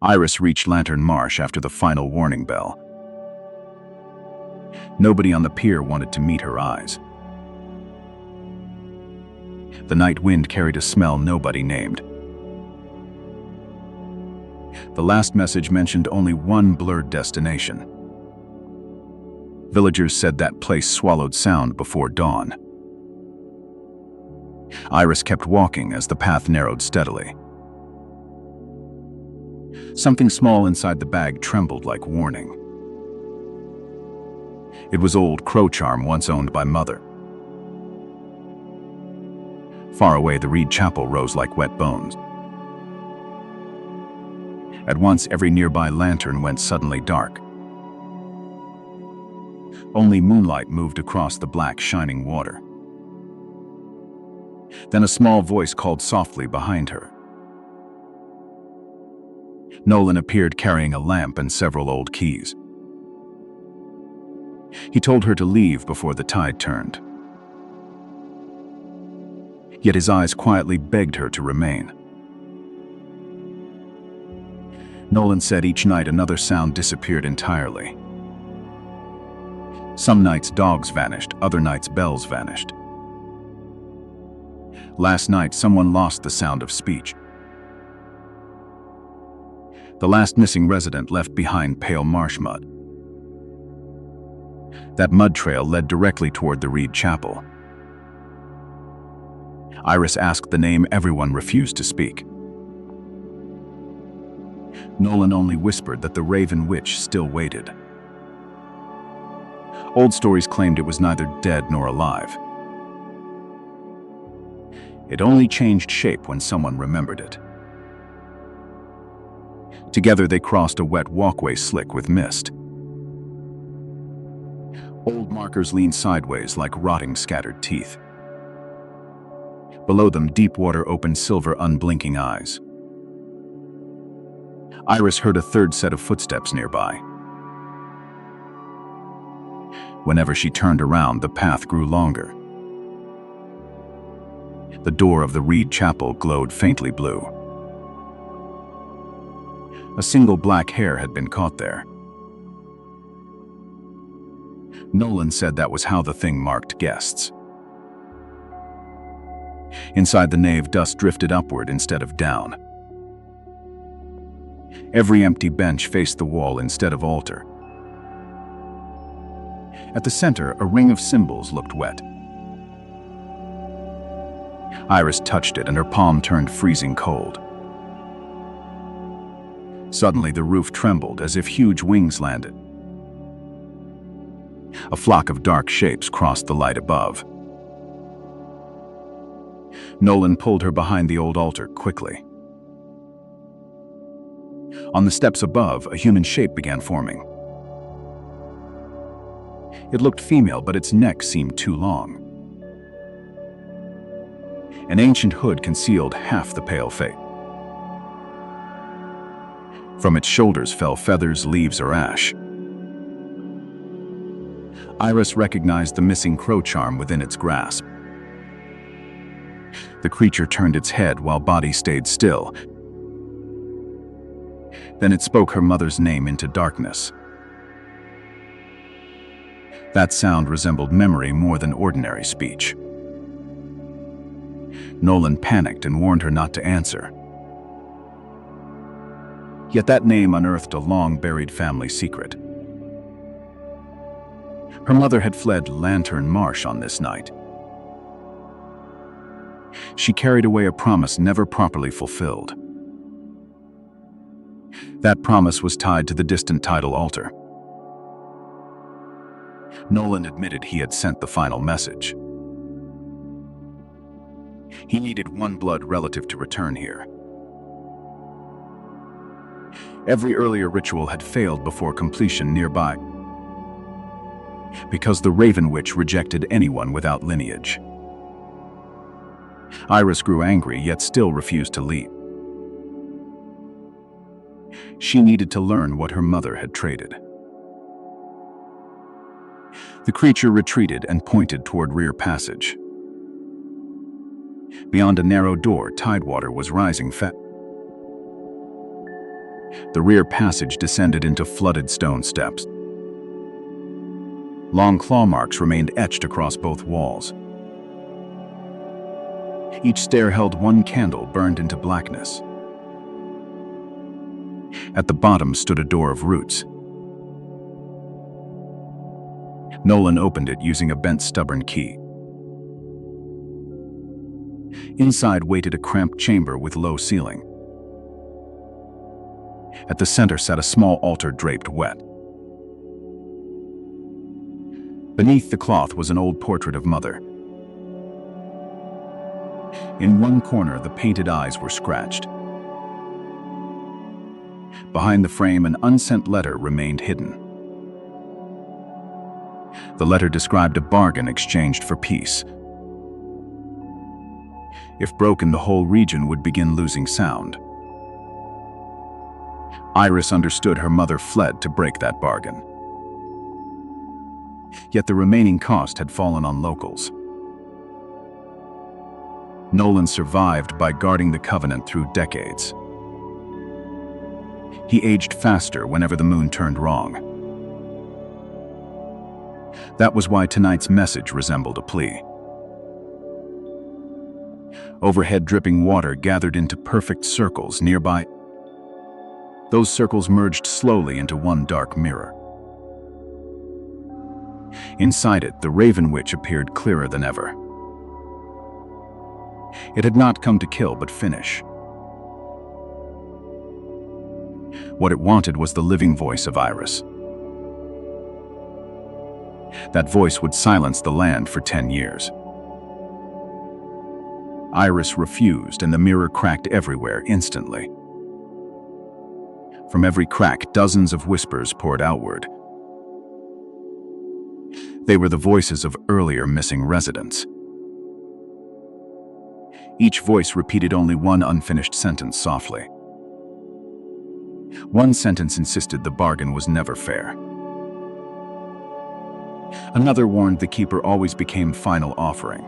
Iris reached Lantern Marsh after the final warning bell. Nobody on the pier wanted to meet her eyes. The night wind carried a smell nobody named. The last message mentioned only one blurred destination. Villagers said that place swallowed sound before dawn. Iris kept walking as the path narrowed steadily. Something small inside the bag trembled like warning. It was old crow charm once owned by Mother. Far away, the reed chapel rose like wet bones. At once, every nearby lantern went suddenly dark. Only moonlight moved across the black, shining water. Then a small voice called softly behind her. Nolan appeared carrying a lamp and several old keys. He told her to leave before the tide turned. Yet his eyes quietly begged her to remain. Nolan said each night another sound disappeared entirely. Some nights dogs vanished, other nights bells vanished. Last night someone lost the sound of speech. The last missing resident left behind pale marsh mud. That mud trail led directly toward the reed chapel. Iris asked the name everyone refused to speak. Nolan only whispered that the Raven Witch still waited. Old stories claimed it was neither dead nor alive. It only changed shape when someone remembered it. Together they crossed a wet walkway slick with mist. Old markers leaned sideways like rotting scattered teeth. Below them, deep water opened silver, unblinking eyes. Iris heard a third set of footsteps nearby. Whenever she turned around, the path grew longer. The door of the reed chapel glowed faintly blue. A single black hair had been caught there. Nolan said that was how the thing marked guests. Inside the nave, dust drifted upward instead of down. Every empty bench faced the wall instead of altar. At the center, a ring of symbols looked wet. Iris touched it and her palm turned freezing cold. Suddenly, the roof trembled as if huge wings landed. A flock of dark shapes crossed the light above. Nolan pulled her behind the old altar quickly. On the steps above, a human shape began forming. It looked female, but its neck seemed too long. An ancient hood concealed half the pale face. From its shoulders fell feathers, leaves, or ash. Iris recognized the missing crow charm within its grasp. The creature turned its head while body stayed still. Then it spoke her mother's name into darkness. That sound resembled memory more than ordinary speech. Nolan panicked and warned her not to answer. Yet that name unearthed a long-buried family secret. Her mother had fled Lantern Marsh on this night. She carried away a promise never properly fulfilled. That promise was tied to the distant tidal altar. Nolan admitted he had sent the final message. He needed one blood relative to return here. Every earlier ritual had failed before completion nearby, because the Raven Witch rejected anyone without lineage. Iris grew angry, yet still refused to leave. She needed to learn what her mother had traded. The creature retreated and pointed toward rear passage. Beyond a narrow door, tidewater was rising fast. The rear passage descended into flooded stone steps. Long claw marks remained etched across both walls. Each stair held one candle burned into blackness. At the bottom stood a door of roots. Nolan opened it using a bent stubborn key. Inside waited a cramped chamber with low ceiling. At the center sat a small altar draped wet. Beneath the cloth was an old portrait of Mother. In one corner, the painted eyes were scratched. Behind the frame, an unsent letter remained hidden. The letter described a bargain exchanged for peace. If broken, the whole region would begin losing sound. Iris understood her mother fled to break that bargain. Yet the remaining cost had fallen on locals. Nolan survived by guarding the Covenant through decades. He aged faster whenever the moon turned wrong. That was why tonight's message resembled a plea. Overhead, dripping water gathered into perfect circles nearby. Those circles merged slowly into one dark mirror. Inside it, the Raven Witch appeared clearer than ever. It had not come to kill but finish. What it wanted was the living voice of Iris. That voice would silence the land for 10 years. Iris refused, and the mirror cracked everywhere instantly. From every crack, dozens of whispers poured outward. They were the voices of earlier missing residents. Each voice repeated only one unfinished sentence softly. One sentence insisted the bargain was never fair. Another warned the keeper always became final offering.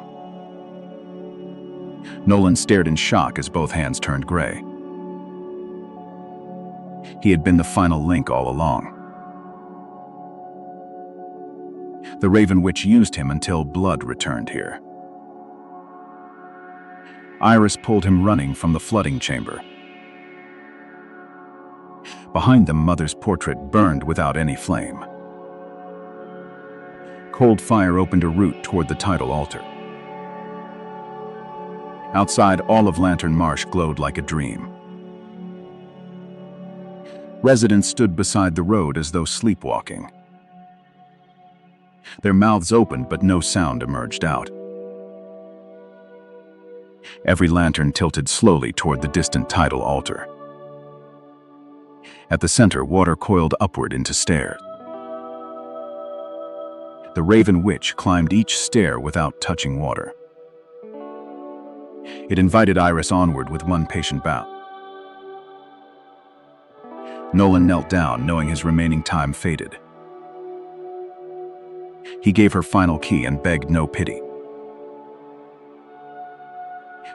Nolan stared in shock as both hands turned gray. He had been the final link all along. The Raven Witch used him until blood returned here. Iris pulled him running from the flooding chamber. Behind them, Mother's portrait burned without any flame. Cold fire opened a route toward the tidal altar. Outside, all of Lantern Marsh glowed like a dream. Residents stood beside the road as though sleepwalking. Their mouths opened, but no sound emerged out. Every lantern tilted slowly toward the distant tidal altar. At the center, water coiled upward into stairs. The Raven Witch climbed each stair without touching water. It invited Iris onward with one patient bow. Nolan knelt down, knowing his remaining time faded. He gave her final key and begged no pity.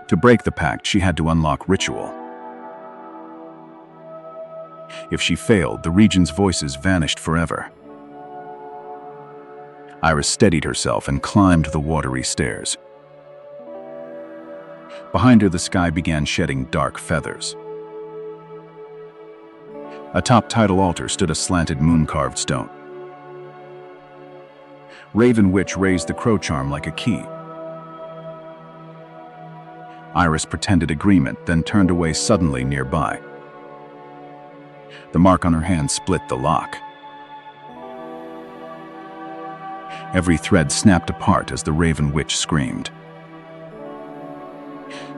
To break the pact, she had to unlock ritual. If she failed, the region's voices vanished forever. Iris steadied herself and climbed the watery stairs. Behind her, the sky began shedding dark feathers. Atop tidal altar stood a slanted moon-carved stone. Raven Witch raised the crow charm like a key. Iris pretended agreement, then turned away suddenly nearby. The mark on her hand split the lock. Every thread snapped apart as the Raven Witch screamed.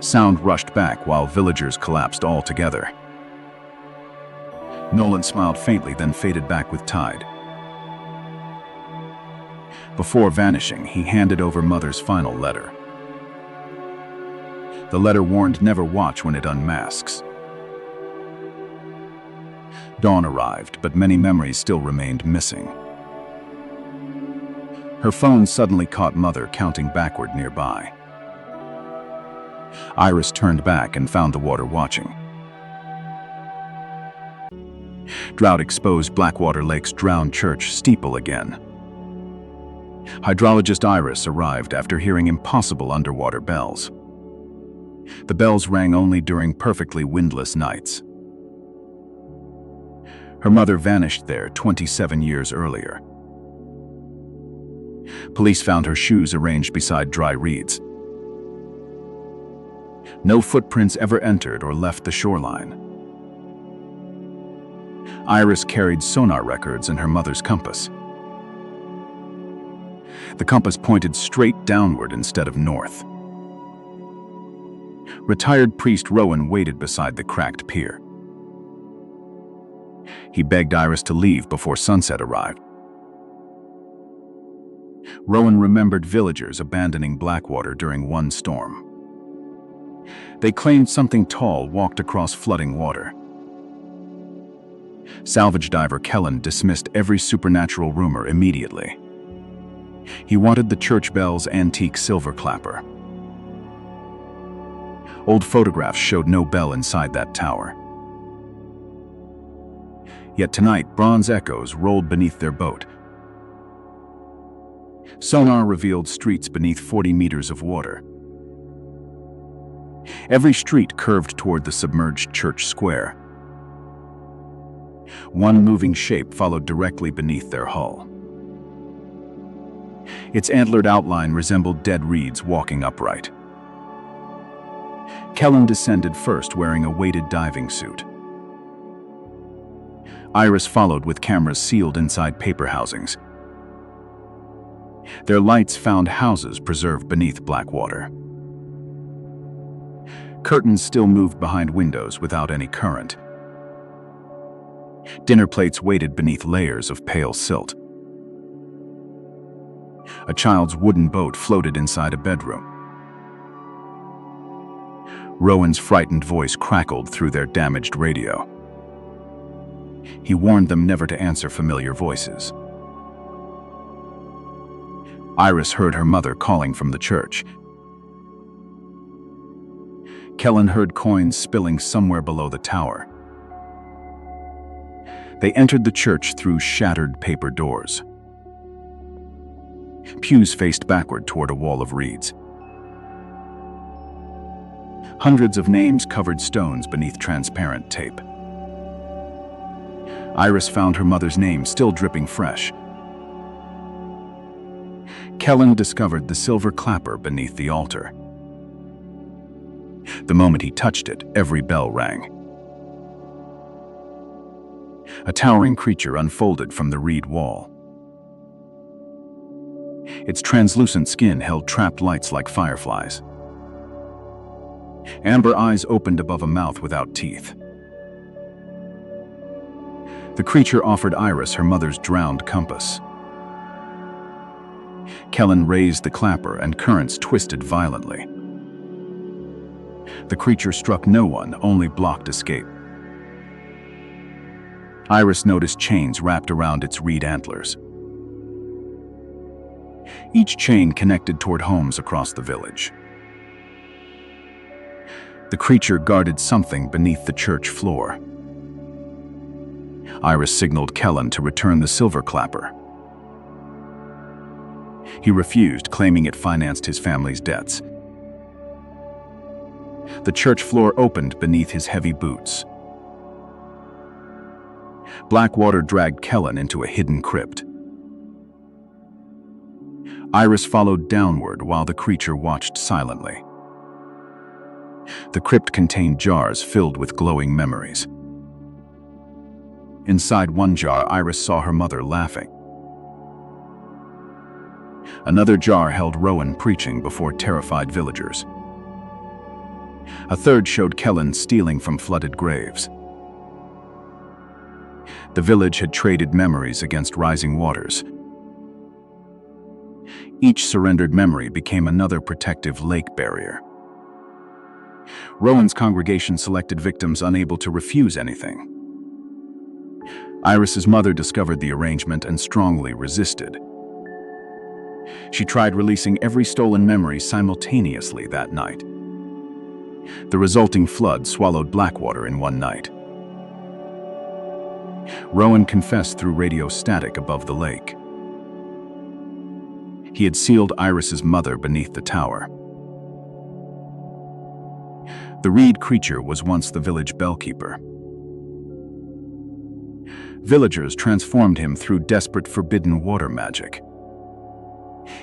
Sound rushed back while villagers collapsed altogether. Nolan smiled faintly, then faded back with tide. Before vanishing, he handed over Mother's final letter. The letter warned never watch when it unmasks. Dawn arrived, but many memories still remained missing. Her phone suddenly caught Mother counting backward nearby. Iris turned back and found the water watching. Drought exposed Blackwater Lake's drowned church steeple again. Hydrologist Iris arrived after hearing impossible underwater bells. The bells rang only during perfectly windless nights. Her mother vanished there 27 years earlier. Police found her shoes arranged beside dry reeds. No footprints ever entered or left the shoreline. Iris carried sonar records and her mother's compass. The compass pointed straight downward instead of north. Retired priest Rowan waited beside the cracked pier. He begged Iris to leave before sunset arrived. Rowan remembered villagers abandoning Blackwater during one storm. They claimed something tall walked across flooding water. Salvage diver Kellen dismissed every supernatural rumor immediately. He wanted the church bell's antique silver clapper. Old photographs showed no bell inside that tower. Yet tonight, bronze echoes rolled beneath their boat. Sonar revealed streets beneath 40 meters of water. Every street curved toward the submerged church square. One moving shape followed directly beneath their hull. Its antlered outline resembled dead reeds walking upright. Kellen descended first, wearing a weighted diving suit. Iris followed with cameras sealed inside paper housings. Their lights found houses preserved beneath Blackwater. Curtains still moved behind windows without any current. Dinner plates waited beneath layers of pale silt. A child's wooden boat floated inside a bedroom. Rowan's frightened voice crackled through their damaged radio. He warned them never to answer familiar voices. Iris heard her mother calling from the church. Kellen heard coins spilling somewhere below the tower. They entered the church through shattered paper doors. Pews faced backward toward a wall of reeds. Hundreds of names covered stones beneath transparent tape. Iris found her mother's name still dripping fresh. Kellen discovered the silver clapper beneath the altar. The moment he touched it, every bell rang. A towering creature unfolded from the reed wall. Its translucent skin held trapped lights like fireflies. Amber eyes opened above a mouth without teeth. The creature offered Iris her mother's drowned compass. Kellen raised the clapper and currents twisted violently. The creature struck no one, only blocked escape. Iris noticed chains wrapped around its reed antlers. Each chain connected toward homes across the village. The creature guarded something beneath the church floor. Iris signaled Kellen to return the silver clapper. He refused, claiming it financed his family's debts. The church floor opened beneath his heavy boots. Blackwater dragged Kellen into a hidden crypt. Iris followed downward while the creature watched silently. The crypt contained jars filled with glowing memories. Inside one jar, Iris saw her mother laughing. Another jar held Rowan preaching before terrified villagers. A third showed Kellen stealing from flooded graves. The village had traded memories against rising waters. Each surrendered memory became another protective lake barrier. Rowan's congregation selected victims unable to refuse anything. Iris's mother discovered the arrangement and strongly resisted. She tried releasing every stolen memory simultaneously that night. The resulting flood swallowed Blackwater in one night. Rowan confessed through radio static above the lake. He had sealed Iris's mother beneath the tower. The reed creature was once the village bellkeeper. Villagers transformed him through desperate forbidden water magic.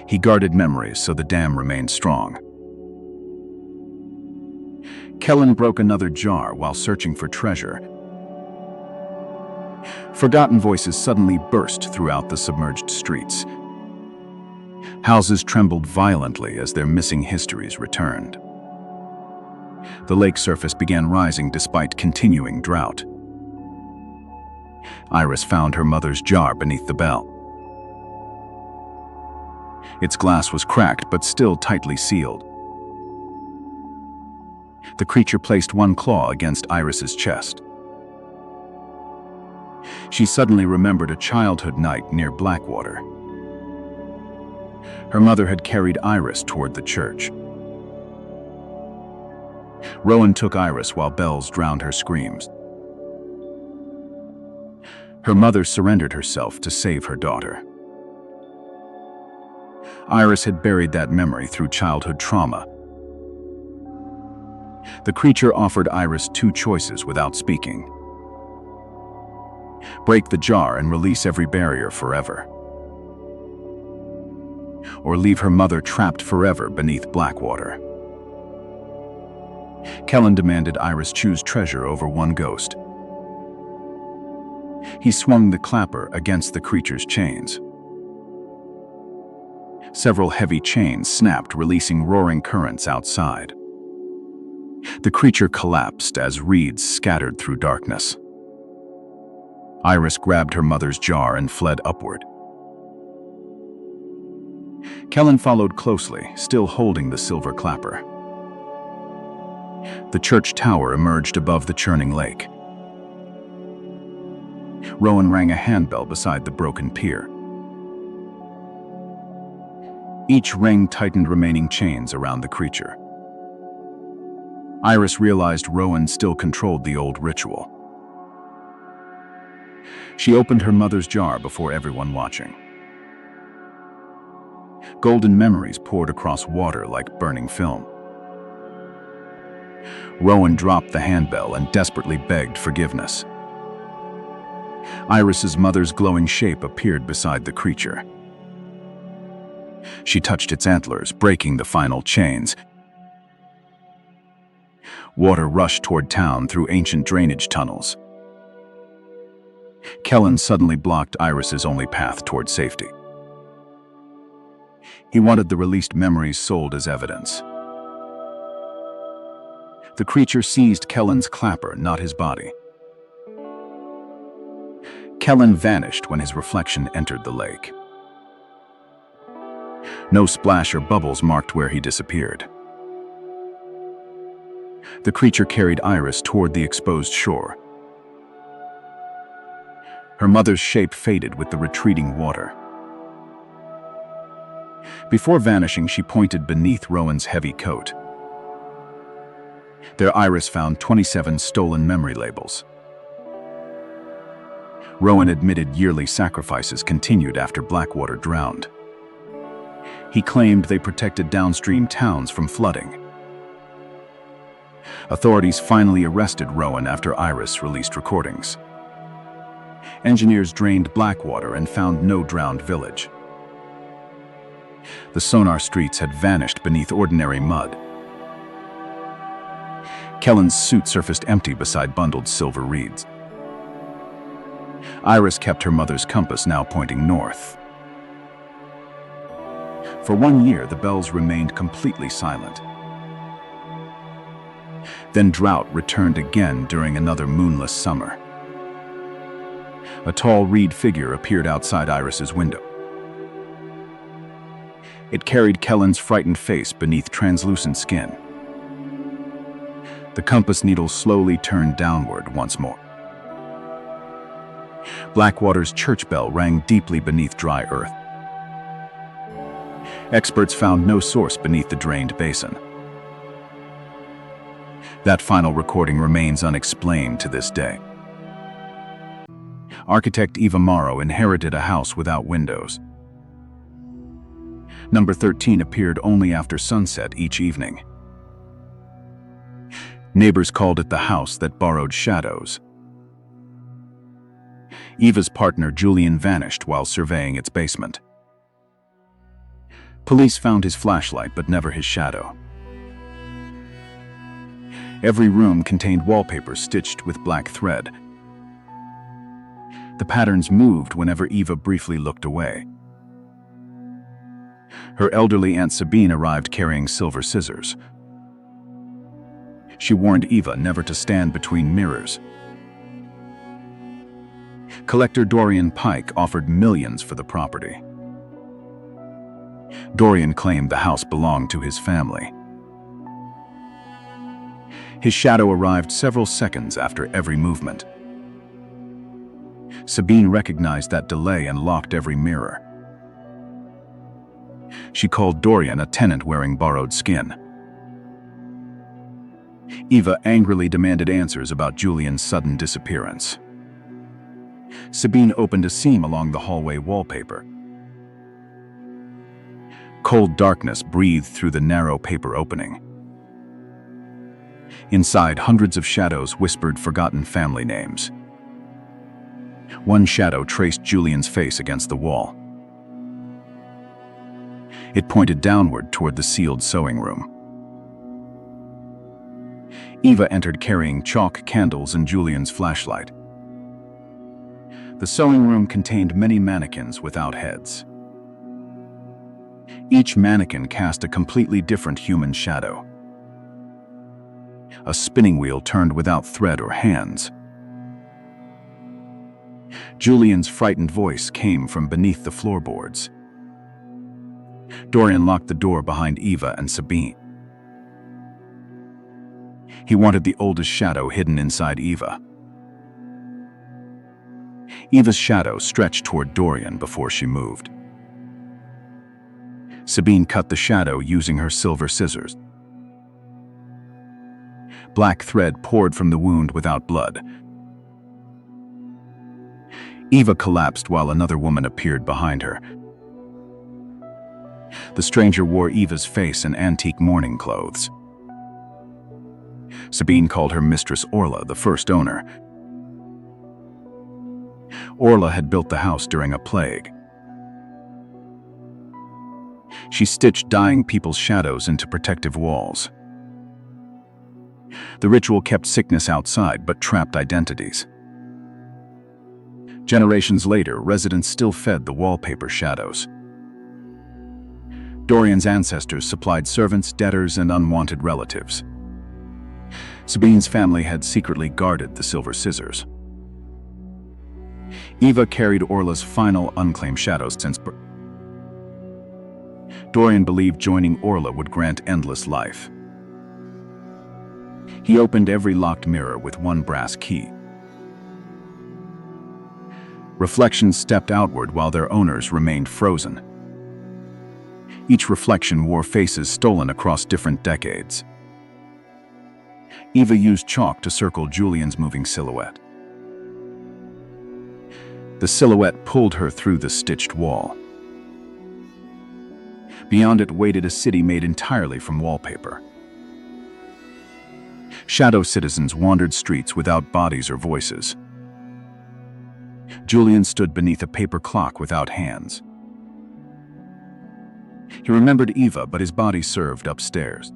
He guarded memories so the dam remained strong. Kellen broke another jar while searching for treasure. Forgotten voices suddenly burst throughout the submerged streets. Houses trembled violently as their missing histories returned. The lake surface began rising despite continuing drought. Iris found her mother's jar beneath the bell. Its glass was cracked but still tightly sealed. The creature placed one claw against Iris's chest. She suddenly remembered a childhood night near Blackwater. Her mother had carried Iris toward the church. Rowan took Iris while bells drowned her screams. Her mother surrendered herself to save her daughter. Iris had buried that memory through childhood trauma. The creature offered Iris two choices without speaking. Break the jar and release every barrier forever. Or leave her mother trapped forever beneath Blackwater. Kellen demanded Iris choose treasure over one ghost. He swung the clapper against the creature's chains. Several heavy chains snapped, releasing roaring currents outside. The creature collapsed as reeds scattered through darkness. Iris grabbed her mother's jar and fled upward. Kellen followed closely, still holding the silver clapper. The church tower emerged above the churning lake. Rowan rang a handbell beside the broken pier. Each ring tightened remaining chains around the creature. Iris realized Rowan still controlled the old ritual. She opened her mother's jar before everyone watching. Golden memories poured across water like burning film. Rowan dropped the handbell and desperately begged forgiveness. Iris's mother's glowing shape appeared beside the creature. She touched its antlers, breaking the final chains. Water rushed toward town through ancient drainage tunnels. Kellen suddenly blocked Iris's only path toward safety. He wanted the released memories sold as evidence. The creature seized Kellen's clapper, not his body. Kellen vanished when his reflection entered the lake. No splash or bubbles marked where he disappeared. The creature carried Iris toward the exposed shore. Her mother's shape faded with the retreating water. Before vanishing, she pointed beneath Rowan's heavy coat. There, Iris found 27 stolen memory labels. Rowan admitted yearly sacrifices continued after Blackwater drowned. He claimed they protected downstream towns from flooding. Authorities finally arrested Rowan after Iris released recordings. Engineers drained Blackwater and found no drowned village. The sonar streets had vanished beneath ordinary mud. Kellen's suit surfaced empty beside bundled silver reeds. Iris kept her mother's compass, now pointing north. For 1 year, the bells remained completely silent. Then drought returned again during another moonless summer. A tall reed figure appeared outside Iris's window. It carried Kellen's frightened face beneath translucent skin. The compass needle slowly turned downward once more. Blackwater's church bell rang deeply beneath dry earth. Experts found no source beneath the drained basin. That final recording remains unexplained to this day. Architect Eva Morrow inherited a house without windows. Number 13 appeared only after sunset each evening. Neighbors called it the house that borrowed shadows. Eva's partner Julian vanished while surveying its basement. Police found his flashlight but never his shadow. Every room contained wallpaper stitched with black thread. The patterns moved whenever Eva briefly looked away. Her elderly Aunt Sabine arrived carrying silver scissors. She warned Eva never to stand between mirrors. Collector Dorian Pike offered millions for the property. Dorian claimed the house belonged to his family. His shadow arrived several seconds after every movement. Sabine recognized that delay and locked every mirror. She called Dorian a tenant wearing borrowed skin. Eva angrily demanded answers about Julian's sudden disappearance. Sabine opened a seam along the hallway wallpaper. Cold darkness breathed through the narrow paper opening. Inside, hundreds of shadows whispered forgotten family names. One shadow traced Julian's face against the wall. It pointed downward toward the sealed sewing room. Eva entered carrying chalk, candles, and Julian's flashlight. The sewing room contained many mannequins without heads. Each mannequin cast a completely different human shadow. A spinning wheel turned without thread or hands. Julian's frightened voice came from beneath the floorboards. Dorian locked the door behind Eva and Sabine. He wanted the oldest shadow hidden inside Eva. Eva's shadow stretched toward Dorian before she moved. Sabine cut the shadow using her silver scissors. Black thread poured from the wound without blood. Eva collapsed while another woman appeared behind her. The stranger wore Eva's face in antique mourning clothes. Sabine called her mistress Orla, the first owner. Orla had built the house during a plague. She stitched dying people's shadows into protective walls. The ritual kept sickness outside but trapped identities. Generations later, residents still fed the wallpaper shadows. Dorian's ancestors supplied servants, debtors, and unwanted relatives. Sabine's family had secretly guarded the silver scissors. Eva carried Orla's final unclaimed shadows since birth. Dorian believed joining Orla would grant endless life. He opened every locked mirror with one brass key. Reflections stepped outward while their owners remained frozen. Each reflection wore faces stolen across different decades. Eva used chalk to circle Julian's moving silhouette. The silhouette pulled her through the stitched wall. Beyond it waited a city made entirely from wallpaper. Shadow citizens wandered streets without bodies or voices. Julian stood beneath a paper clock without hands. He remembered Eva, but his body served upstairs.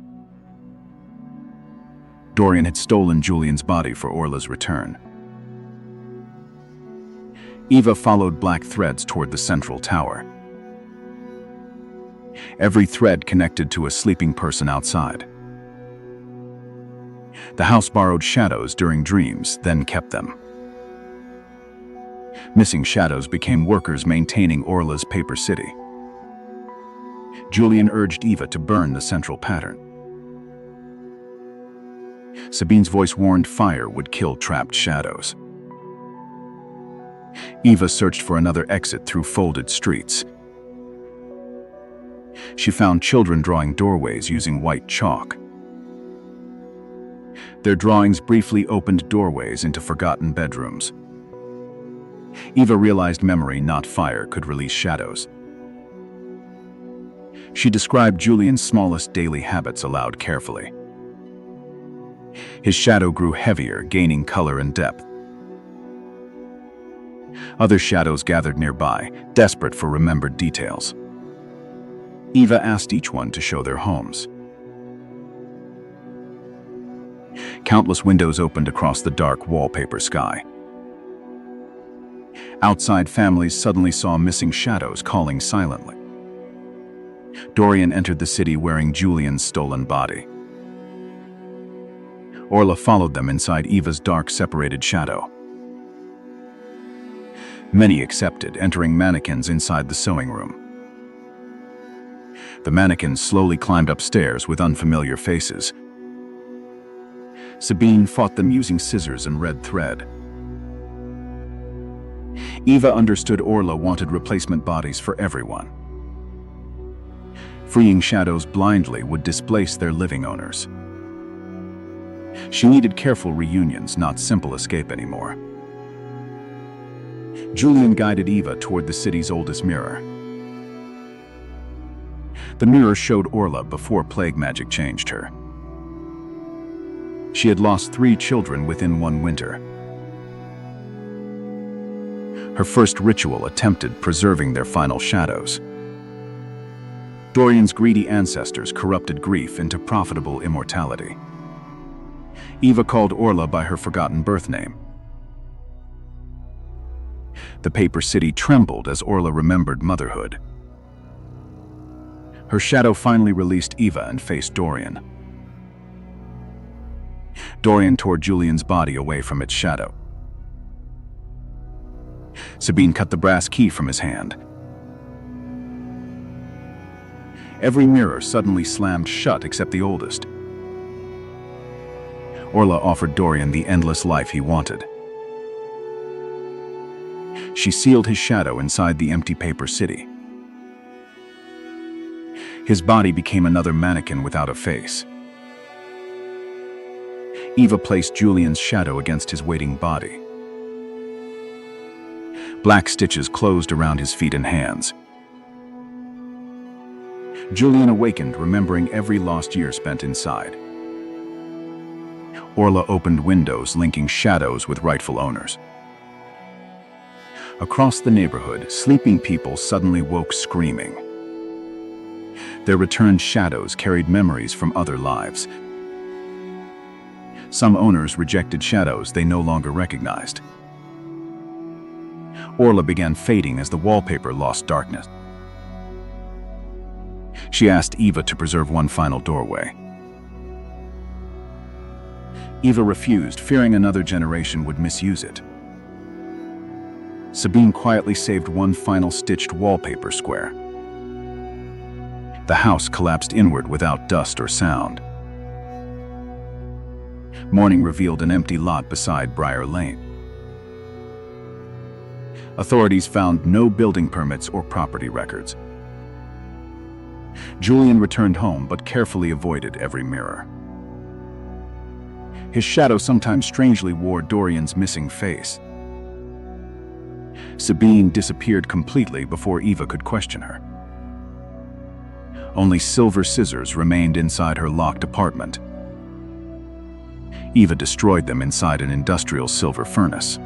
Dorian had stolen Julian's body for Orla's return. Eva followed black threads toward the central tower. Every thread connected to a sleeping person outside. The house borrowed shadows during dreams, then kept them. Missing shadows became workers maintaining Orla's paper city. Julian urged Eva to burn the central pattern. Sabine's voice warned fire would kill trapped shadows. Eva searched for another exit through folded streets. She found children drawing doorways using white chalk. Their drawings briefly opened doorways into forgotten bedrooms. Eva realized memory, not fire, could release shadows. She described Julian's smallest daily habits aloud carefully. His shadow grew heavier, gaining color and depth. Other shadows gathered nearby, desperate for remembered details. Eva asked each one to show their homes. Countless windows opened across the dark wallpaper sky. Outside, families suddenly saw missing shadows calling silently. Dorian entered the city wearing Julian's stolen body. Orla followed them inside Eva's dark, separated shadow. Many accepted, entering mannequins inside the sewing room. The mannequins slowly climbed upstairs with unfamiliar faces. Sabine fought them using scissors and red thread. Eva understood Orla wanted replacement bodies for everyone. Freeing shadows blindly would displace their living owners. She needed careful reunions, not simple escape anymore. Julian guided Eva toward the city's oldest mirror. The mirror showed Orla before plague magic changed her. She had lost 3 children within one winter. Her first ritual attempted preserving their final shadows. Dorian's greedy ancestors corrupted grief into profitable immortality. Eva called Orla by her forgotten birth name. The paper city trembled as Orla remembered motherhood. Her shadow finally released Eva and faced Dorian. Dorian tore Julian's body away from its shadow. Sabine cut the brass key from his hand. Every mirror suddenly slammed shut except the oldest. Orla offered Dorian the endless life he wanted. She sealed his shadow inside the empty paper city. His body became another mannequin without a face. Eva placed Julian's shadow against his waiting body. Black stitches closed around his feet and hands. Julian awakened, remembering every lost year spent inside. Orla opened windows, linking shadows with rightful owners. Across the neighborhood, sleeping people suddenly woke screaming. Their returned shadows carried memories from other lives. Some owners rejected shadows they no longer recognized. Orla began fading as the wallpaper lost darkness. She asked Eva to preserve one final doorway. Eva refused, fearing another generation would misuse it. Sabine quietly saved one final stitched wallpaper square. The house collapsed inward without dust or sound. Morning revealed an empty lot beside Briar Lane. Authorities found no building permits or property records. Julian returned home but carefully avoided every mirror. His shadow sometimes strangely wore Dorian's missing face. Sabine disappeared completely before Eva could question her. Only silver scissors remained inside her locked apartment. Eva destroyed them inside an industrial silver furnace.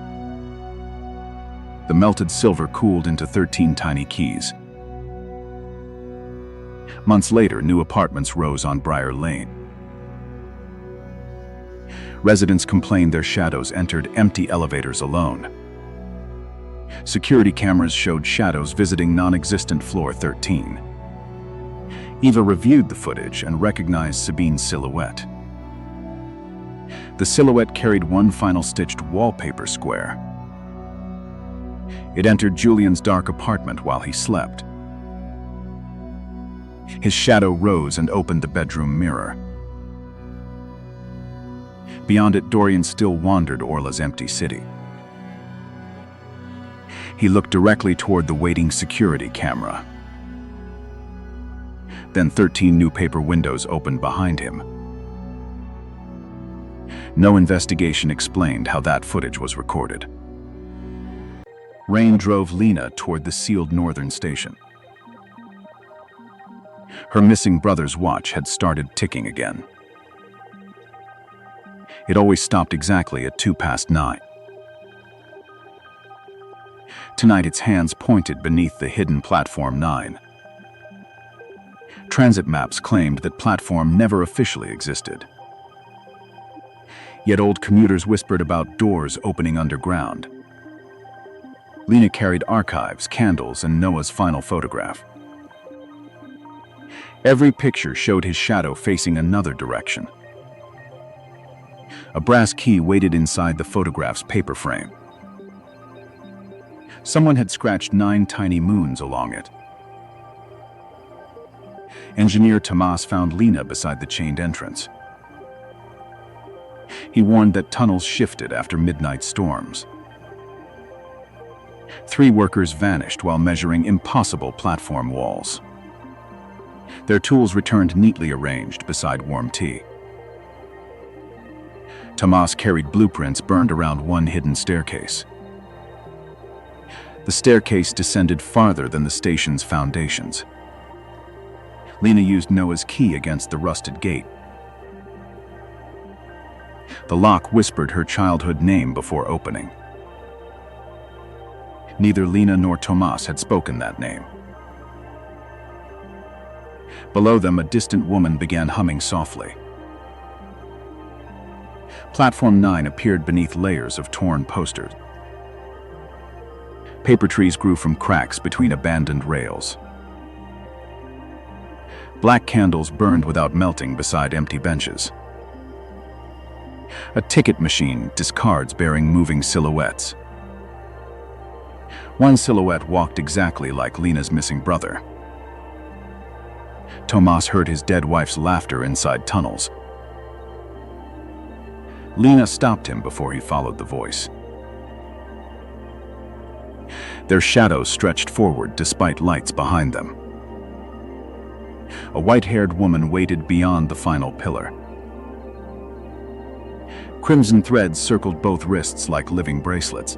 The melted silver cooled into 13 tiny keys. Months later, new apartments rose on Briar Lane. Residents complained their shadows entered empty elevators alone. Security cameras showed shadows visiting non-existent floor 13. Eva reviewed the footage and recognized Sabine's silhouette. The silhouette carried one final stitched wallpaper square. It entered Julian's dark apartment while he slept. His shadow rose and opened the bedroom mirror. Beyond it, Dorian still wandered Orla's empty city. He looked directly toward the waiting security camera. Then 13 new paper windows opened behind him. No investigation explained how that footage was recorded. Rain drove Lena toward the sealed northern station. Her missing brother's watch had started ticking again. It always stopped exactly at 9:02. Tonight its hands pointed beneath the hidden Platform 9. Transit maps claimed that platform never officially existed. Yet old commuters whispered about doors opening underground. Lena carried archives, candles, and Noah's final photograph. Every picture showed his shadow facing another direction. A brass key waited inside the photograph's paper frame. Someone had scratched 9 tiny moons along it. Engineer Tomas found Lena beside the chained entrance. He warned that tunnels shifted after midnight storms. 3 workers vanished while measuring impossible platform walls. Their tools returned neatly arranged beside warm tea. Tomas carried blueprints burned around one hidden staircase. The staircase descended farther than the station's foundations. Lena used Noah's key against the rusted gate. The lock whispered her childhood name before opening. Neither Lena nor Tomas had spoken that name. Below them, a distant woman began humming softly. Platform 9 appeared beneath layers of torn posters. Paper trees grew from cracks between abandoned rails. Black candles burned without melting beside empty benches. A ticket machine discards bearing moving silhouettes. One silhouette walked exactly like Lena's missing brother. Tomas heard his dead wife's laughter inside tunnels. Lena stopped him before he followed the voice. Their shadows stretched forward despite lights behind them. A white-haired woman waited beyond the final pillar. Crimson threads circled both wrists like living bracelets.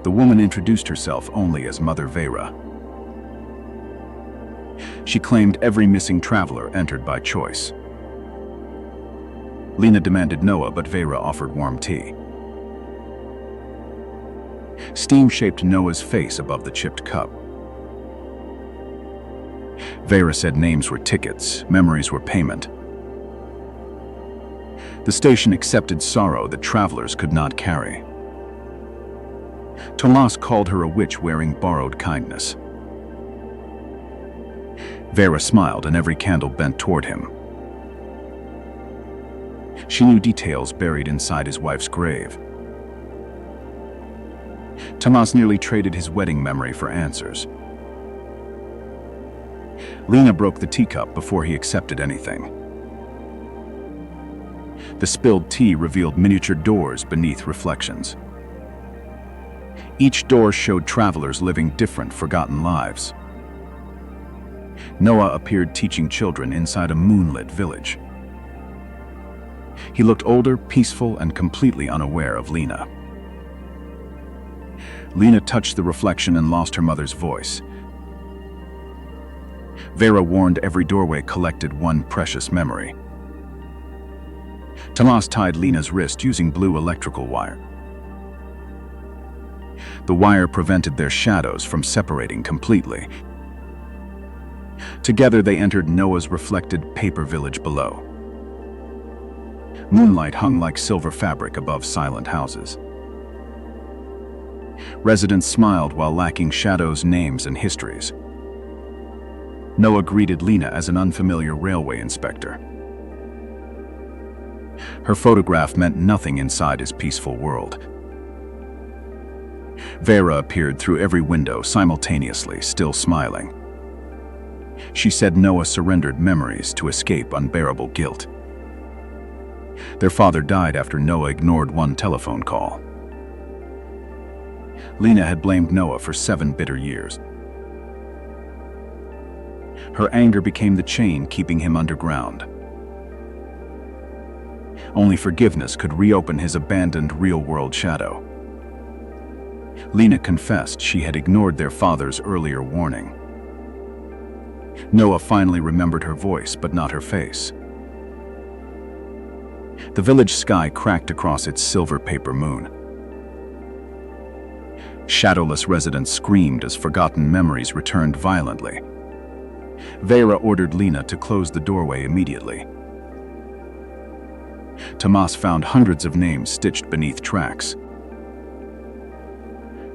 The woman introduced herself only as Mother Vera. She claimed every missing traveler entered by choice. Lena demanded Noah, but Vera offered warm tea. Steam shaped Noah's face above the chipped cup. Vera said names were tickets, memories were payment. The station accepted sorrow that travelers could not carry. Tomas called her a witch wearing borrowed kindness. Vera smiled and every candle bent toward him. She knew details buried inside his wife's grave. Tomas nearly traded his wedding memory for answers. Lena broke the teacup before he accepted anything. The spilled tea revealed miniature doors beneath reflections. Each door showed travelers living different, forgotten lives. Noah appeared teaching children inside a moonlit village. He looked older, peaceful, and completely unaware of Lena. Lena touched the reflection and lost her mother's voice. Vera warned every doorway collected one precious memory. Tomas tied Lena's wrist using blue electrical wire. The wire prevented their shadows from separating completely. Together they entered Noah's reflected paper village below. Moonlight hung like silver fabric above silent houses. Residents smiled while lacking shadows, names, and histories. Noah greeted Lena as an unfamiliar railway inspector. Her photograph meant nothing inside his peaceful world. Vera appeared through every window simultaneously, still smiling. She said Noah surrendered memories to escape unbearable guilt. Their father died after Noah ignored one telephone call. Lena had blamed Noah for 7 bitter years. Her anger became the chain keeping him underground. Only forgiveness could reopen his abandoned real-world shadow. Lena confessed she had ignored their father's earlier warning. Noah finally remembered her voice, but not her face. The village sky cracked across its silver paper moon. Shadowless residents screamed as forgotten memories returned violently. Vera ordered Lena to close the doorway immediately. Tomas found hundreds of names stitched beneath tracks.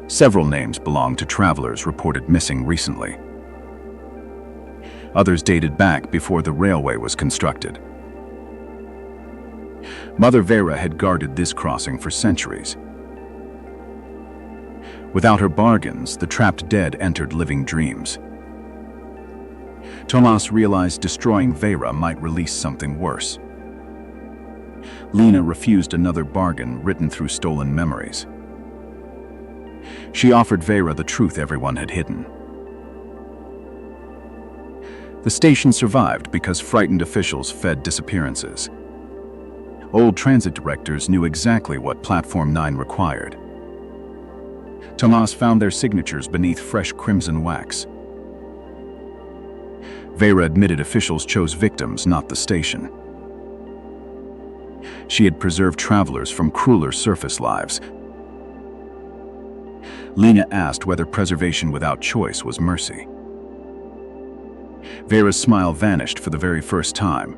Several names belonged to travelers reported missing recently. Others dated back before the railway was constructed. Mother Vera had guarded this crossing for centuries. Without her bargains, the trapped dead entered living dreams. Tomas realized destroying Vera might release something worse. Lena refused another bargain written through stolen memories. She offered Vera the truth everyone had hidden. The station survived because frightened officials fed disappearances. Old transit directors knew exactly what Platform 9 required. Tomas found their signatures beneath fresh crimson wax. Vera admitted officials chose victims, not the station. She had preserved travelers from crueler surface lives. Lena asked whether preservation without choice was mercy. Vera's smile vanished for the very first time.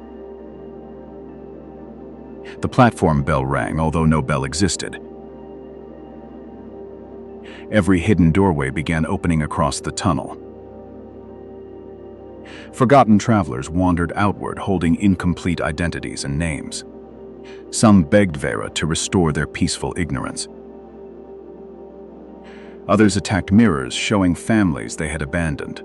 The platform bell rang, although no bell existed. Every hidden doorway began opening across the tunnel. Forgotten travelers wandered outward, holding incomplete identities and names. Some begged Vera to restore their peaceful ignorance. Others attacked mirrors, showing families they had abandoned.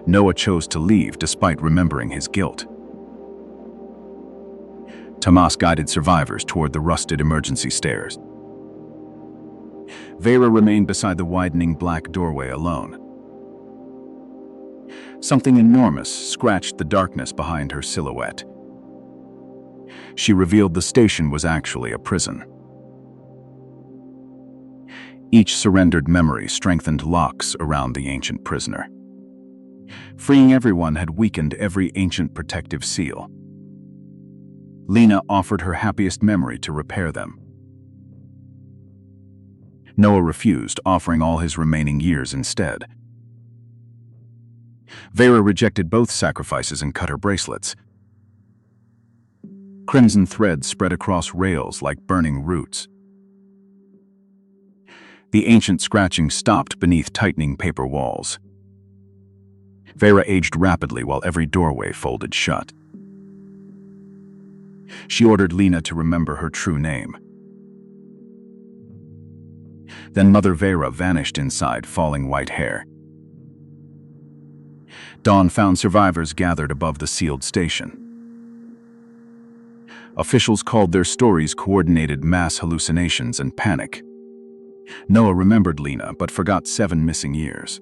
Noah chose to leave despite remembering his guilt. Tomas guided survivors toward the rusted emergency stairs. Vera remained beside the widening black doorway alone. Something enormous scratched the darkness behind her silhouette. She revealed the station was actually a prison. Each surrendered memory strengthened locks around the ancient prisoner. Freeing everyone had weakened every ancient protective seal. Lena offered her happiest memory to repair them. Noah refused, offering all his remaining years instead. Vera rejected both sacrifices and cut her bracelets. Crimson threads spread across rails like burning roots. The ancient scratching stopped beneath tightening paper walls. Vera aged rapidly while every doorway folded shut. She ordered Lena to remember her true name. Then Mother Vera vanished inside falling white hair. Dawn found survivors gathered above the sealed station. Officials called their stories coordinated mass hallucinations and panic. Noah remembered Lena, but forgot 7 missing years.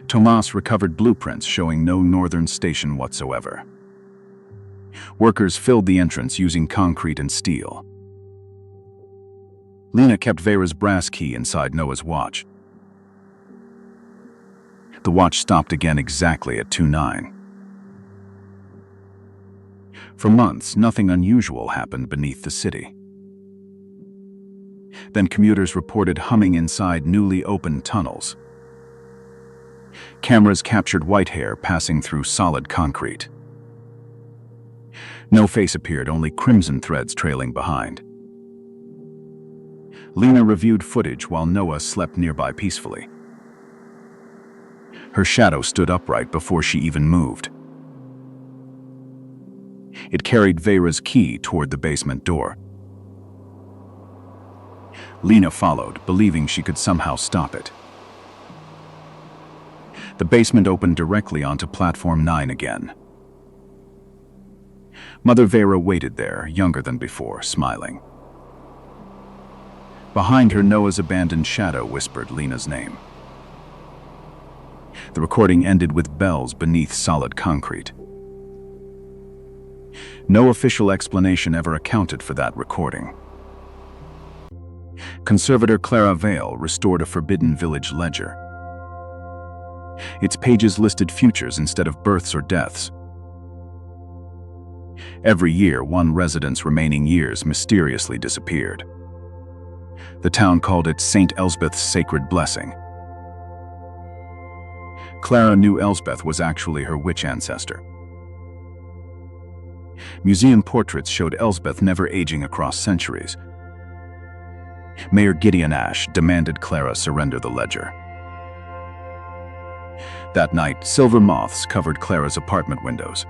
Tomas recovered blueprints showing no northern station whatsoever. Workers filled the entrance using concrete and steel. Lena kept Vera's brass key inside Noah's watch. The watch stopped again exactly at 2:09. For months, nothing unusual happened beneath the city. Then commuters reported humming inside newly opened tunnels. Cameras captured white hair passing through solid concrete. No face appeared, only crimson threads trailing behind. Lena reviewed footage while Noah slept nearby peacefully. Her shadow stood upright before she even moved. It carried Vera's key toward the basement door. Lena followed, believing she could somehow stop it. The basement opened directly onto Platform 9 again. Mother Vera waited there, younger than before, smiling. Behind her, Noah's abandoned shadow whispered Lena's name. The recording ended with bells beneath solid concrete. No official explanation ever accounted for that recording. Conservator Clara Vale restored a forbidden village ledger. Its pages listed futures instead of births or deaths. Every year, one resident's remaining years mysteriously disappeared. The town called it St. Elsbeth's Sacred Blessing. Clara knew Elsbeth was actually her witch ancestor. Museum portraits showed Elsbeth never aging across centuries. Mayor Gideon Ash demanded Clara surrender the ledger. That night, silver moths covered Clara's apartment windows.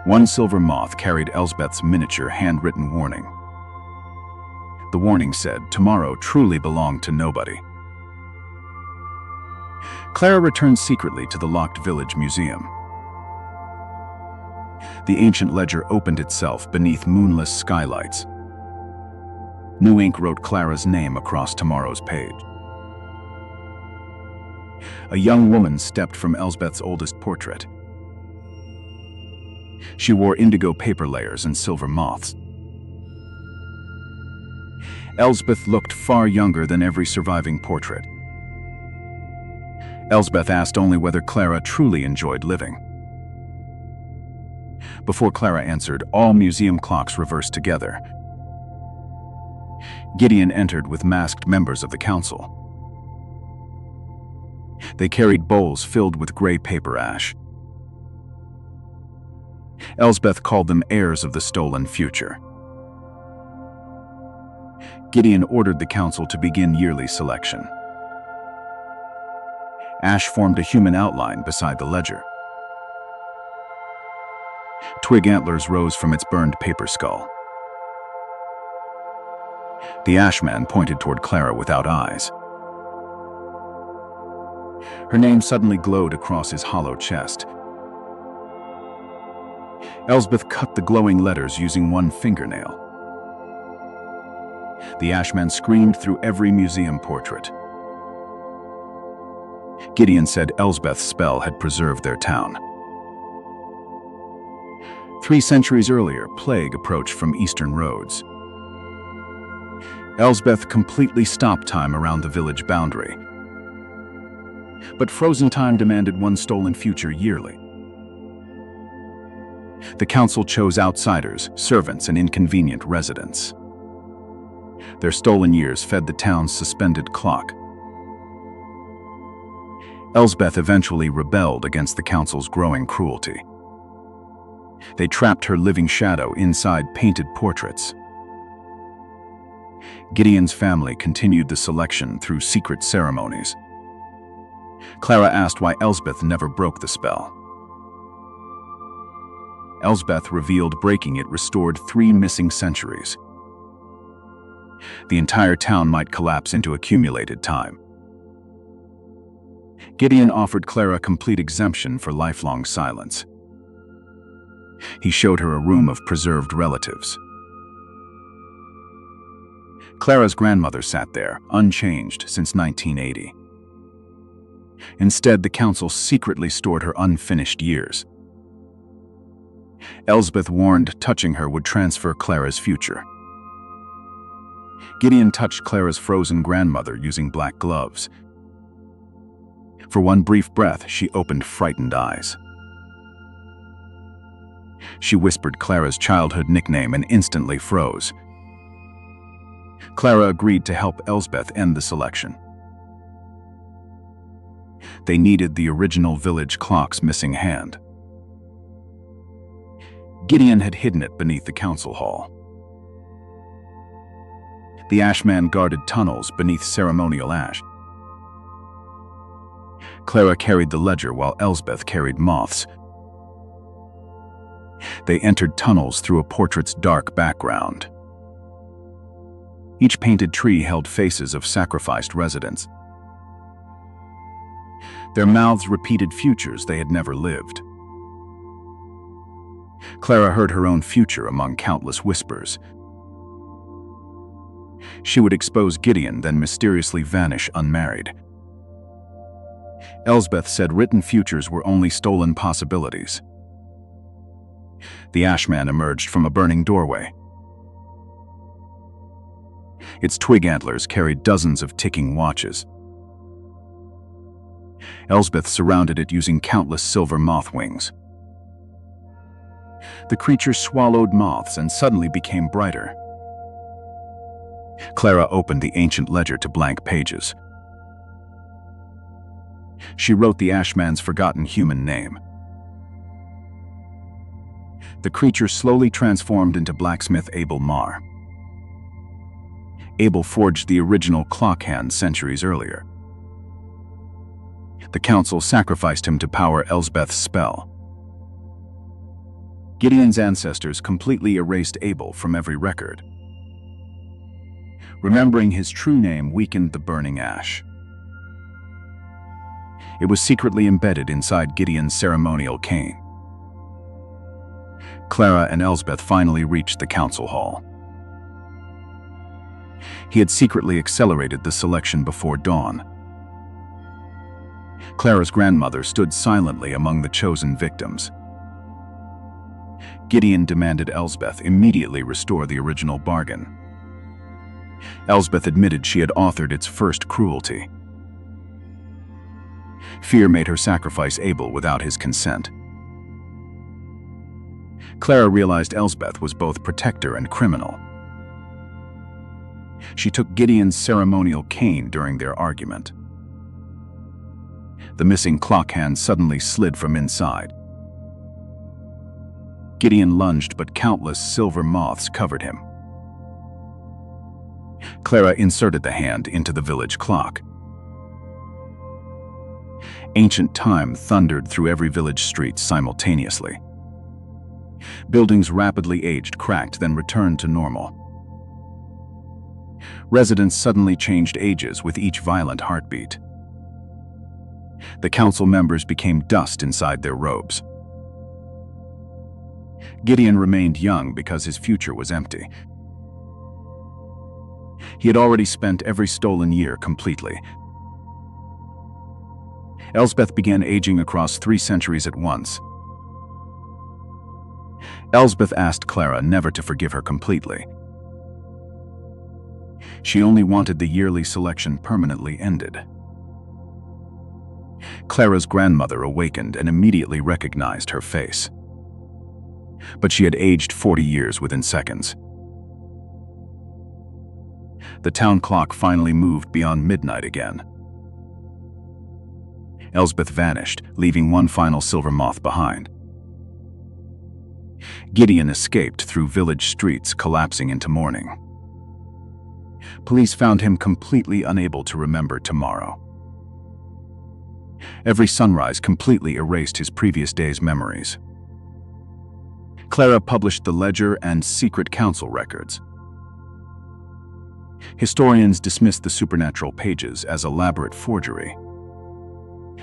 One silver moth carried Elsbeth's miniature handwritten warning. The warning said, "Tomorrow truly belonged to nobody." Clara returned secretly to the locked village museum. The ancient ledger opened itself beneath moonless skylights. New ink wrote Clara's name across tomorrow's page. A young woman stepped from Elsbeth's oldest portrait. She wore indigo paper layers and silver moths. Elsbeth looked far younger than every surviving portrait. Elsbeth asked only whether Clara truly enjoyed living. Before Clara answered, all museum clocks reversed together. Gideon entered with masked members of the council. They carried bowls filled with gray paper ash. Elsbeth called them heirs of the stolen future. Gideon ordered the council to begin yearly selection. Ash formed a human outline beside the ledger. Twig antlers rose from its burned paper skull. The Ashman pointed toward Clara without eyes. Her name suddenly glowed across his hollow chest. Elsbeth cut the glowing letters using one fingernail. The Ashman screamed through every museum portrait. Gideon said Elsbeth's spell had preserved their town. 3 centuries earlier, plague approached from eastern roads. Elsbeth completely stopped time around the village boundary. But frozen time demanded one stolen future yearly. The council chose outsiders, servants, and inconvenient residents. Their stolen years fed the town's suspended clock. Elsbeth eventually rebelled against the council's growing cruelty. They trapped her living shadow inside painted portraits. Gideon's family continued the selection through secret ceremonies. Clara asked why Elsbeth never broke the spell. Elsbeth revealed breaking it restored 3 missing centuries. The entire town might collapse into accumulated time. Gideon offered Clara complete exemption for lifelong silence. He showed her a room of preserved relatives. Clara's grandmother sat there, unchanged since 1980. Instead, the council secretly stored her unfinished years. Elsbeth warned touching her would transfer Clara's future. Gideon touched Clara's frozen grandmother using black gloves. For one brief breath, she opened frightened eyes. She whispered Clara's childhood nickname and instantly froze. Clara agreed to help Elsbeth end the selection. They needed the original village clock's missing hand. Gideon had hidden it beneath the council hall. The Ashman guarded tunnels beneath ceremonial ash. Clara carried the ledger while Elsbeth carried moths. They entered tunnels through a portrait's dark background. Each painted tree held faces of sacrificed residents. Their mouths repeated futures they had never lived. Clara heard her own future among countless whispers. She would expose Gideon, then mysteriously vanish unmarried. Elsbeth said written futures were only stolen possibilities. The Ashman emerged from a burning doorway. Its twig antlers carried dozens of ticking watches. Elsbeth surrounded it using countless silver moth wings. The creature swallowed moths and suddenly became brighter. Clara opened the ancient ledger to blank pages. She wrote the Ashman's forgotten human name. The creature slowly transformed into blacksmith Abel Marr. Abel forged the original clock hand centuries earlier. The council sacrificed him to power Elsbeth's spell. Gideon's ancestors completely erased Abel from every record. Remembering his true name weakened the burning ash. It was secretly embedded inside Gideon's ceremonial cane. Clara and Elsbeth finally reached the council hall. He had secretly accelerated the selection before dawn. Clara's grandmother stood silently among the chosen victims. Gideon demanded Elsbeth immediately restore the original bargain. Elsbeth admitted she had authored its first cruelty. Fear made her sacrifice Abel without his consent. Clara realized Elsbeth was both protector and criminal. She took Gideon's ceremonial cane during their argument. The missing clock hand suddenly slid from inside. Gideon lunged, but countless silver moths covered him. Clara inserted the hand into the village clock. Ancient time thundered through every village street simultaneously. Buildings rapidly aged, cracked, then returned to normal. Residents suddenly changed ages with each violent heartbeat. The council members became dust inside their robes. Gideon remained young because his future was empty. He had already spent every stolen year completely. Elsbeth began aging across 3 centuries at once. Elsbeth asked Clara never to forgive her completely. She only wanted the yearly selection permanently ended. Clara's grandmother awakened and immediately recognized her face. But she had aged 40 years within seconds. The town clock finally moved beyond midnight again. Elsbeth vanished, leaving one final silver moth behind. Gideon escaped through village streets, collapsing into mourning. Police found him completely unable to remember tomorrow. Every sunrise completely erased his previous day's memories. Clara published the ledger and secret council records. Historians dismissed the supernatural pages as elaborate forgery.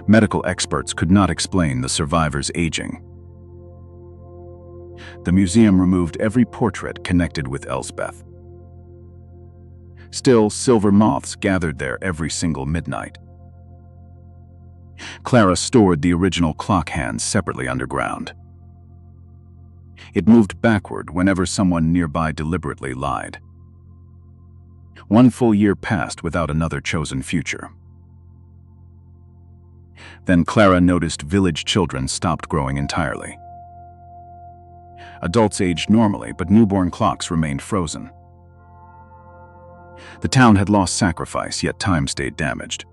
Medical experts could not explain the survivor's aging. The museum removed every portrait connected with Elsbeth. Still, silver moths gathered there every single midnight. Clara stored the original clock hands separately underground. It moved backward whenever someone nearby deliberately lied. 1 full year passed without another chosen future. Then Clara noticed village children stopped growing entirely. Adults aged normally, but newborn clocks remained frozen. The town had lost sacrifice, yet time stayed damaged.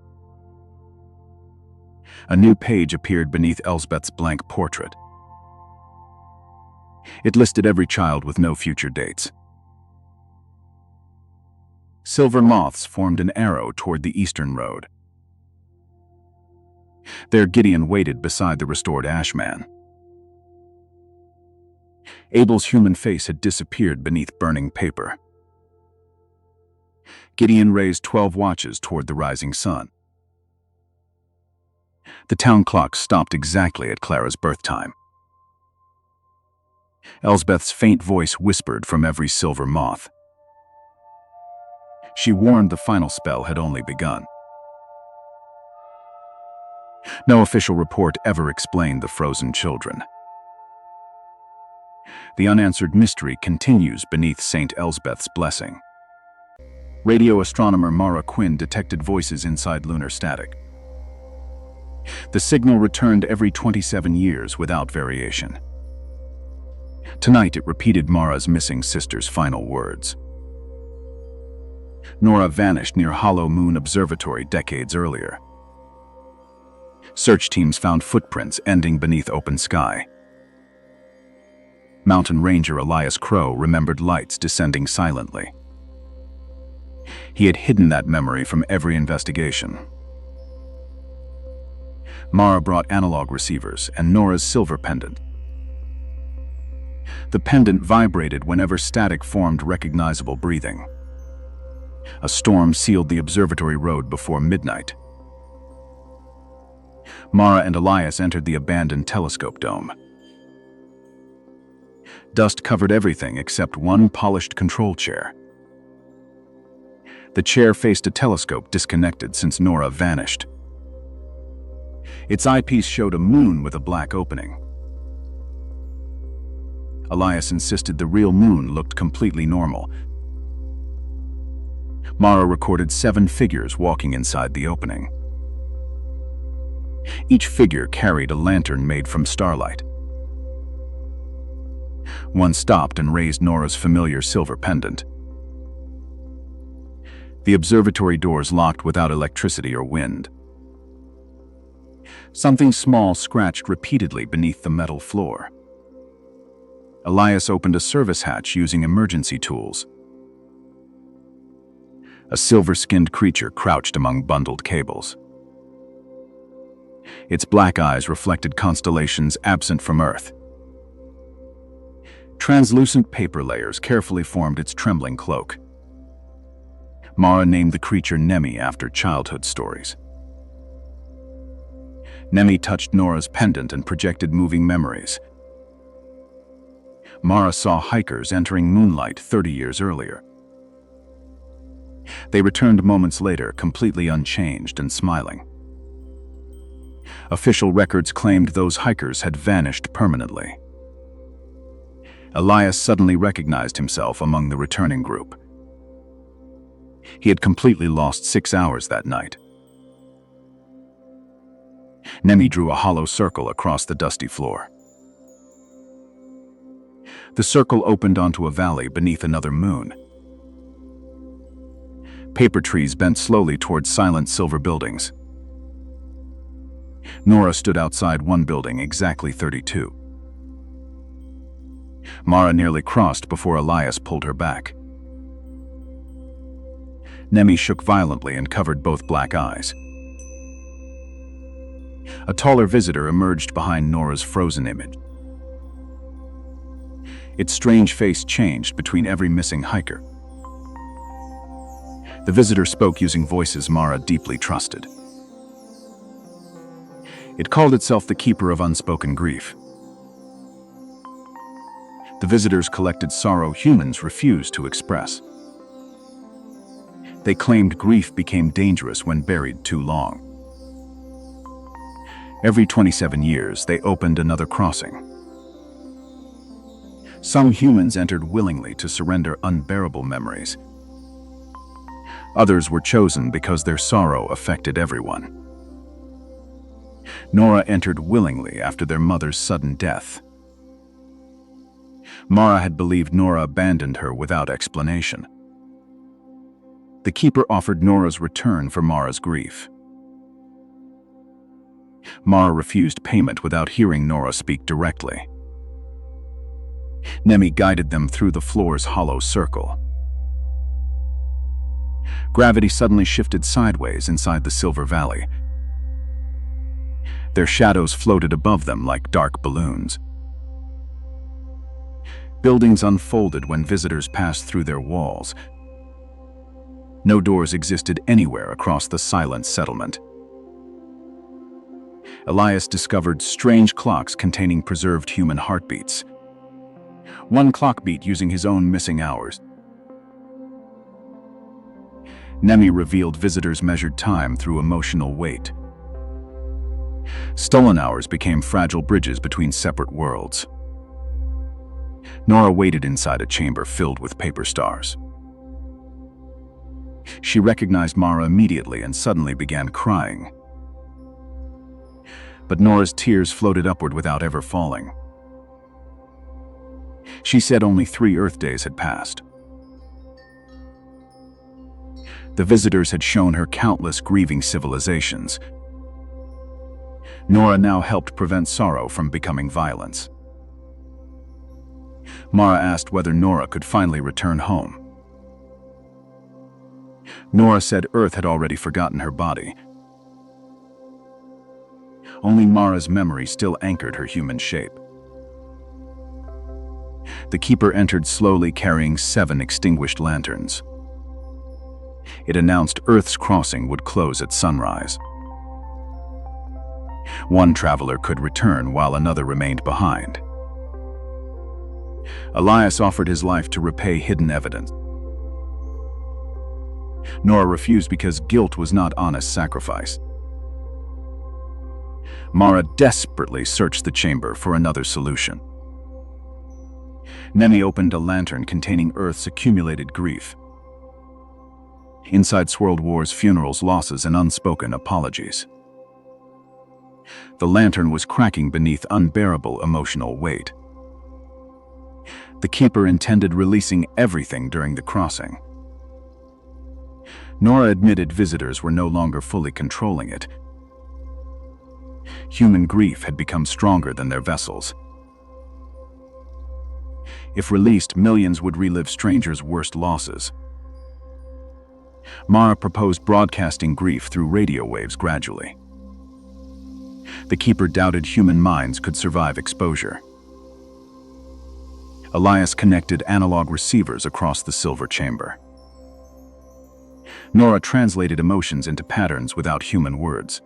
A new page appeared beneath Elsbeth's blank portrait. It listed every child with no future dates. Silver moths formed an arrow toward the eastern road. There Gideon waited beside the restored Ashman. Abel's human face had disappeared beneath burning paper. Gideon raised 12 watches toward the rising sun. The town clock stopped exactly at Clara's birth time. Elsbeth's faint voice whispered from every silver moth. She warned the final spell had only begun. No official report ever explained the frozen children. The unanswered mystery continues beneath Saint Elsbeth's blessing. Radio astronomer Mara Quinn detected voices inside lunar static. The signal returned every 27 years without variation. Tonight it repeated Mara's missing sister's final words. Nora vanished near Hollow Moon Observatory decades earlier. Search teams found footprints ending beneath open sky. Mountain Ranger Elias Crow remembered lights descending silently. He had hidden that memory from every investigation. Mara brought analog receivers and Nora's silver pendant. The pendant vibrated whenever static formed recognizable breathing. A storm sealed the observatory road before midnight. Mara and Elias entered the abandoned telescope dome. Dust covered everything except one polished control chair. The chair faced a telescope disconnected since Nora vanished. Its eyepiece showed a moon with a black opening. Elias insisted the real moon looked completely normal. Mara recorded 7 figures walking inside the opening. Each figure carried a lantern made from starlight. One stopped and raised Nora's familiar silver pendant. The observatory doors locked without electricity or wind. Something small scratched repeatedly beneath the metal floor. Elias opened a service hatch using emergency tools. A silver-skinned creature crouched among bundled cables. Its black eyes reflected constellations absent from Earth. Translucent paper layers carefully formed its trembling cloak. Mara named the creature Nemi after childhood stories. Nemi touched Nora's pendant and projected moving memories. Mara saw hikers entering moonlight 30 years earlier. They returned moments later, completely unchanged and smiling. Official records claimed those hikers had vanished permanently. Elias suddenly recognized himself among the returning group. He had completely lost 6 hours that night. Nemi drew a hollow circle across the dusty floor. The circle opened onto a valley beneath another moon. Paper trees bent slowly towards silent silver buildings. Nora stood outside one building, exactly 32. Mara nearly crossed before Elias pulled her back. Nemi shook violently and covered both black eyes. A taller visitor emerged behind Nora's frozen image. Its strange face changed between every missing hiker. The visitor spoke using voices Mara deeply trusted. It called itself the Keeper of Unspoken Grief. The visitors collected sorrow humans refused to express. They claimed grief became dangerous when buried too long. Every 27 years, they opened another crossing. Some humans entered willingly to surrender unbearable memories. Others were chosen because their sorrow affected everyone. Nora entered willingly after their mother's sudden death. Mara had believed Nora abandoned her without explanation. The Keeper offered Nora's return for Mara's grief. Mara refused payment without hearing Nora speak directly. Nemi guided them through the floor's hollow circle. Gravity suddenly shifted sideways inside the Silver Valley. Their shadows floated above them like dark balloons. Buildings unfolded when visitors passed through their walls. No doors existed anywhere across the silent settlement. Elias discovered strange clocks containing preserved human heartbeats. One clock beat using his own missing hours. Nemi revealed visitors measured time through emotional weight. Stolen hours became fragile bridges between separate worlds. Nora waited inside a chamber filled with paper stars. She recognized Mara immediately and suddenly began crying. But Nora's tears floated upward without ever falling. She said only 3 Earth days had passed. The visitors had shown her countless grieving civilizations. Nora now helped prevent sorrow from becoming violence. Mara asked whether Nora could finally return home. Nora said Earth had already forgotten her body. Only Mara's memory still anchored her human shape. The keeper entered slowly, carrying 7 extinguished lanterns. It announced Earth's crossing would close at sunrise. One traveler could return while another remained behind. Elias offered his life to repay hidden evidence. Nora refused because guilt was not honest sacrifice. Mara desperately searched the chamber for another solution. Nemi opened a lantern containing Earth's accumulated grief. Inside swirled wars, funerals, losses, and unspoken apologies. The lantern was cracking beneath unbearable emotional weight. The keeper intended releasing everything during the crossing. Nora admitted visitors were no longer fully controlling it. Human grief had become stronger than their vessels. If released, millions would relive strangers' worst losses. Mara proposed broadcasting grief through radio waves gradually. The keeper doubted human minds could survive exposure. Elias connected analog receivers across the silver chamber. Nora translated emotions into patterns without human words.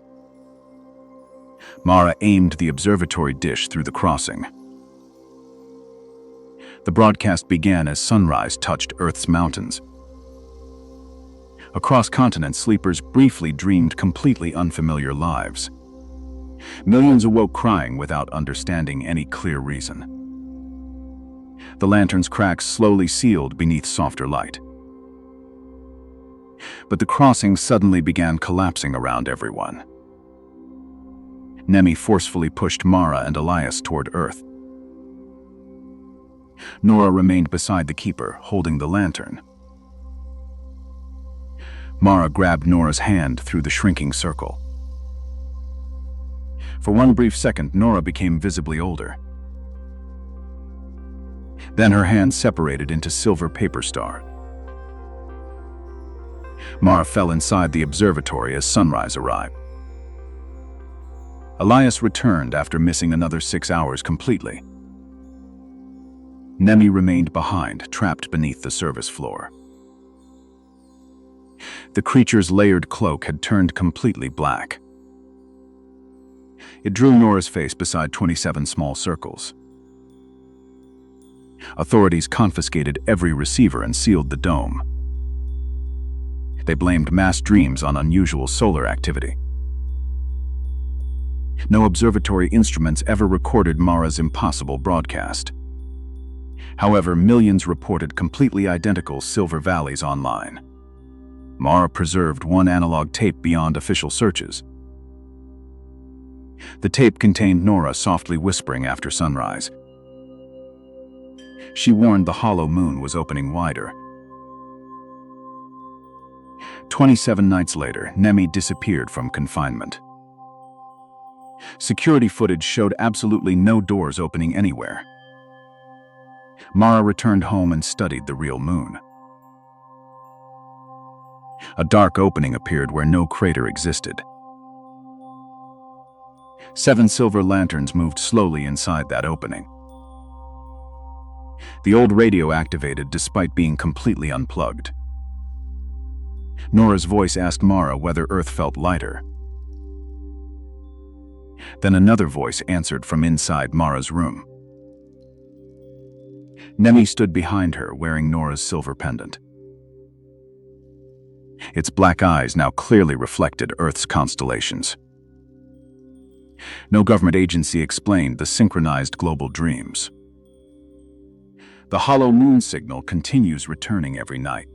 Mara aimed the observatory dish through the crossing. The broadcast began as sunrise touched Earth's mountains. Across continents, sleepers briefly dreamed completely unfamiliar lives. Millions awoke crying without understanding any clear reason. The lantern's cracks slowly sealed beneath softer light. But the crossing suddenly began collapsing around everyone. Nemi forcefully pushed Mara and Elias toward Earth. Nora remained beside the keeper, holding the lantern. Mara grabbed Nora's hand through the shrinking circle. For one brief second, Nora became visibly older. Then her hands separated into silver paper star. Mara fell inside the observatory as sunrise arrived. Elias returned after missing another 6 hours completely. Nemi remained behind, trapped beneath the service floor. The creature's layered cloak had turned completely black. It drew Nora's face beside 27 small circles. Authorities confiscated every receiver and sealed the dome. They blamed mass dreams on unusual solar activity. No observatory instruments ever recorded Mara's impossible broadcast. However, millions reported completely identical silver valleys online. Mara preserved one analog tape beyond official searches. The tape contained Nora softly whispering after sunrise. She warned the hollow moon was opening wider. 27 nights later, Nemi disappeared from confinement. Security footage showed absolutely no doors opening anywhere. Mara returned home and studied the real moon. A dark opening appeared where no crater existed. 7 silver lanterns moved slowly inside that opening. The old radio activated despite being completely unplugged. Nora's voice asked Mara whether Earth felt lighter. Then another voice answered from inside Mara's room. Nemi stood behind her, wearing Nora's silver pendant. Its black eyes now clearly reflected Earth's constellations. No government agency explained the synchronized global dreams. The hollow moon signal continues returning every night.